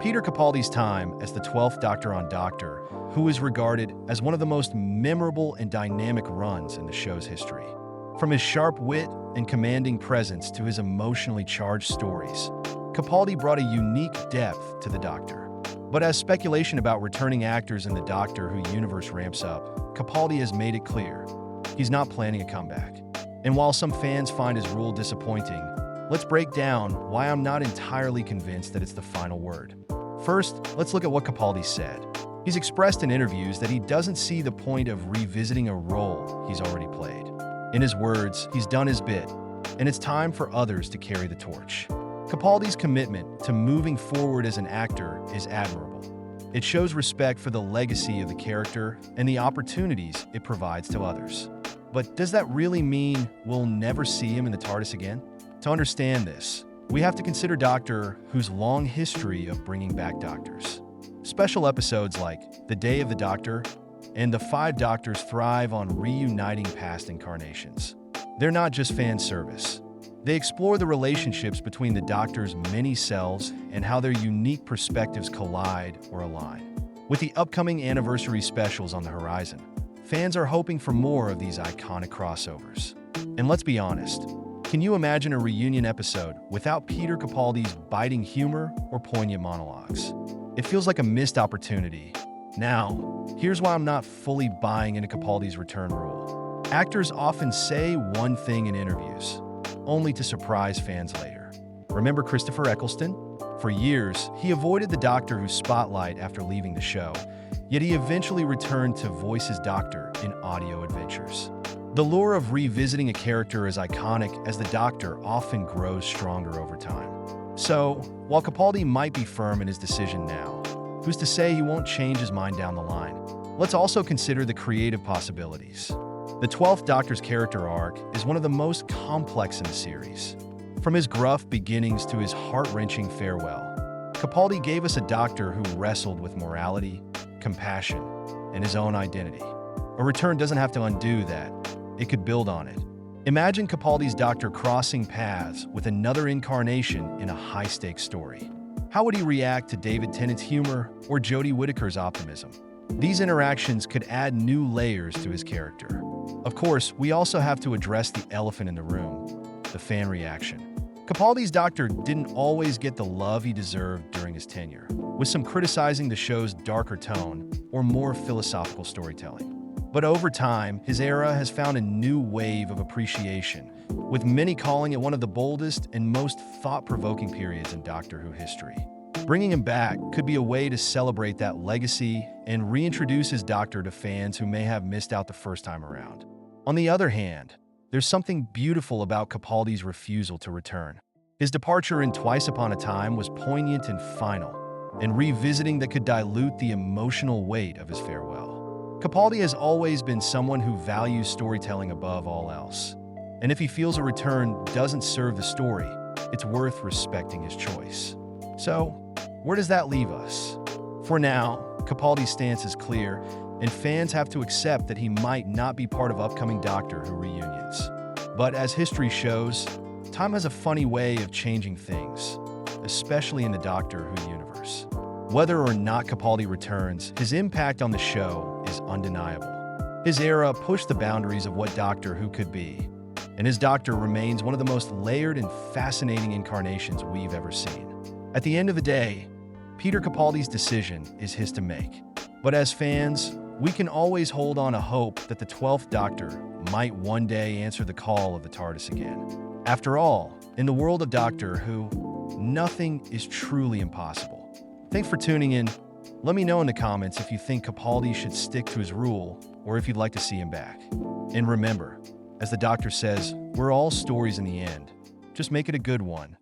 Peter Capaldi's time as the 12th Doctor on Doctor, who is regarded as one of the most memorable and dynamic runs in the show's history. From his sharp wit and commanding presence to his emotionally charged stories, Capaldi brought a unique depth to the Doctor. But as speculation about returning actors in the Doctor Who universe ramps up, Capaldi has made it clear he's not planning a comeback. And while some fans find his rule disappointing, let's break down why I'm not entirely convinced that it's the final word. First, let's look at what Capaldi said. He's expressed in interviews that he doesn't see the point of revisiting a role he's already played. In his words, he's done his bit, and it's time for others to carry the torch. Capaldi's commitment to moving forward as an actor is admirable. It shows respect for the legacy of the character and the opportunities it provides to others. But does that really mean we'll never see him in the TARDIS again? To understand this, we have to consider Doctor Who's long history of bringing back Doctors. Special episodes like The Day of the Doctor and The Five Doctors thrive on reuniting past incarnations. They're not just fan service. They explore the relationships between the Doctor's many selves and how their unique perspectives collide or align. With the upcoming anniversary specials on the horizon, fans are hoping for more of these iconic crossovers. And let's be honest, can you imagine a reunion episode without Peter Capaldi's biting humor or poignant monologues? It feels like a missed opportunity. Now, here's why I'm not fully buying into Capaldi's return rule. Actors often say one thing in interviews, only to surprise fans later. Remember Christopher Eccleston? For years, he avoided the Doctor Who spotlight after leaving the show, yet he eventually returned to voice his Doctor in audio adventures. The lure of revisiting a character as iconic as the Doctor often grows stronger over time. So, while Capaldi might be firm in his decision now, who's to say he won't change his mind down the line? Let's also consider the creative possibilities. The 12th Doctor's character arc is one of the most complex in the series. From his gruff beginnings to his heart-wrenching farewell, Capaldi gave us a Doctor who wrestled with morality, compassion, and his own identity. A return doesn't have to undo that. It could build on it. Imagine Capaldi's Doctor crossing paths with another incarnation in a high-stakes story. How would he react to David Tennant's humor or Jodie Whittaker's optimism? These interactions could add new layers to his character. Of course, we also have to address the elephant in the room, the fan reaction. Capaldi's Doctor didn't always get the love he deserved during his tenure, with some criticizing the show's darker tone or more philosophical storytelling. But over time, his era has found a new wave of appreciation, with many calling it one of the boldest and most thought-provoking periods in Doctor Who history. Bringing him back could be a way to celebrate that legacy and reintroduce his Doctor to fans who may have missed out the first time around. On the other hand, there's something beautiful about Capaldi's refusal to return. His departure in Twice Upon a Time was poignant and final, and revisiting that could dilute the emotional weight of his farewell. Capaldi has always been someone who values storytelling above all else. And if he feels a return doesn't serve the story, it's worth respecting his choice. So, where does that leave us? For now, Capaldi's stance is clear, and fans have to accept that he might not be part of upcoming Doctor Who reunions. But as history shows, time has a funny way of changing things, especially in the Doctor Who universe. Whether or not Capaldi returns, his impact on the show is undeniable. His era pushed the boundaries of what Doctor Who could be, and his Doctor remains one of the most layered and fascinating incarnations we've ever seen. At the end of the day, Peter Capaldi's decision is his to make. But as fans, we can always hold on to hope that the 12th Doctor might one day answer the call of the TARDIS again. After all, in the world of Doctor Who, nothing is truly impossible. Thanks for tuning in. Let me know in the comments if you think Capaldi should stick to his rule or if you'd like to see him back. And remember, as the Doctor says, we're all stories in the end. Just make it a good one.